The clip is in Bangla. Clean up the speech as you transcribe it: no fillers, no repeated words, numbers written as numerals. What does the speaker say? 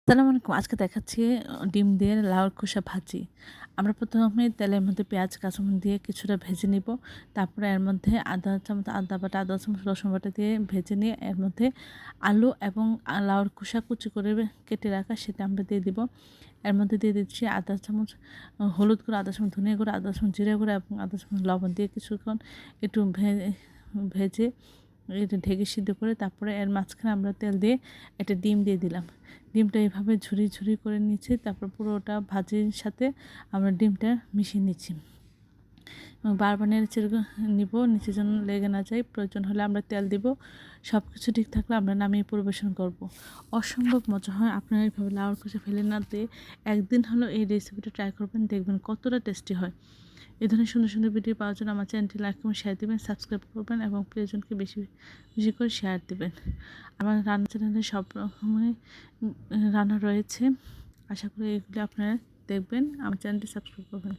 আসসালামু আলাইকুম। আজকে দেখাচ্ছি ডিম দিয়ে লাউর খোসা ভাজি। আমরা প্রথমে তেলের মধ্যে পেঁয়াজ, কাঁচামরিচ দিয়ে কিছুটা ভেজে নিব। তারপরে এর মধ্যে আধা চামচ আদা বাটা, আধা চামচ রসুন বাটা দিয়ে ভেজে নিয়ে এর মধ্যে আলু এবং লাউর খোসা কুচি করে কেটে রাখা সেটা আমরা দিয়ে দিব। এর মধ্যে দিয়ে দিচ্ছি আধা চামচ হলুদ গুঁড়ো, আধা চামচ ধনিয়া গুঁড়ো, আধা চামচ জিরা গুঁড়ো এবং আধা চামচ লবণ দিয়ে কিছুক্ষণ একটু ভেজে এটা ঢেকে সিদ্ধ করে তারপরে এর মাঝখানে আমরা তেল দিয়ে একটা ডিম দিয়ে দিলাম। ডিমটা এভাবে ঝুরি ঝুরি করে নিচ্ছি, তারপর পুরোটা ভাজির সাথে আমরা ডিমটা মিশিয়ে নিচ্ছি এবং বারবার নেড়ে চেড়ে নিব, নিচে যেন লেগে না যায়। প্রয়োজন হলে আমরা তেল দিব। সব কিছু ঠিক থাকলে আমরা নামিয়ে পরিবেশন করব। অসম্ভব মজা হয়। আপনারা এইভাবে লাউর খোসা ফেলে না দিয়ে একদিন হলো এই রেসিপিটা ট্রাই করবেন, দেখবেন কতটা টেস্টি হয়। এই ধরনের সুন্দর সুন্দর ভিডিও পাওয়ার জন্য আমার চ্যানেলটি লাইক এবং শেয়ার দেবেন, সাবস্ক্রাইব করবেন এবং প্রিয়জনকে বেশি বেশি করে শেয়ার দেবেন। আমার রান্না চ্যানেলে সব রকমের রান্না রয়েছে। আশা করি এগুলো আপনারা দেখবেন। আমার চ্যানেলটি সাবস্ক্রাইব করবেন।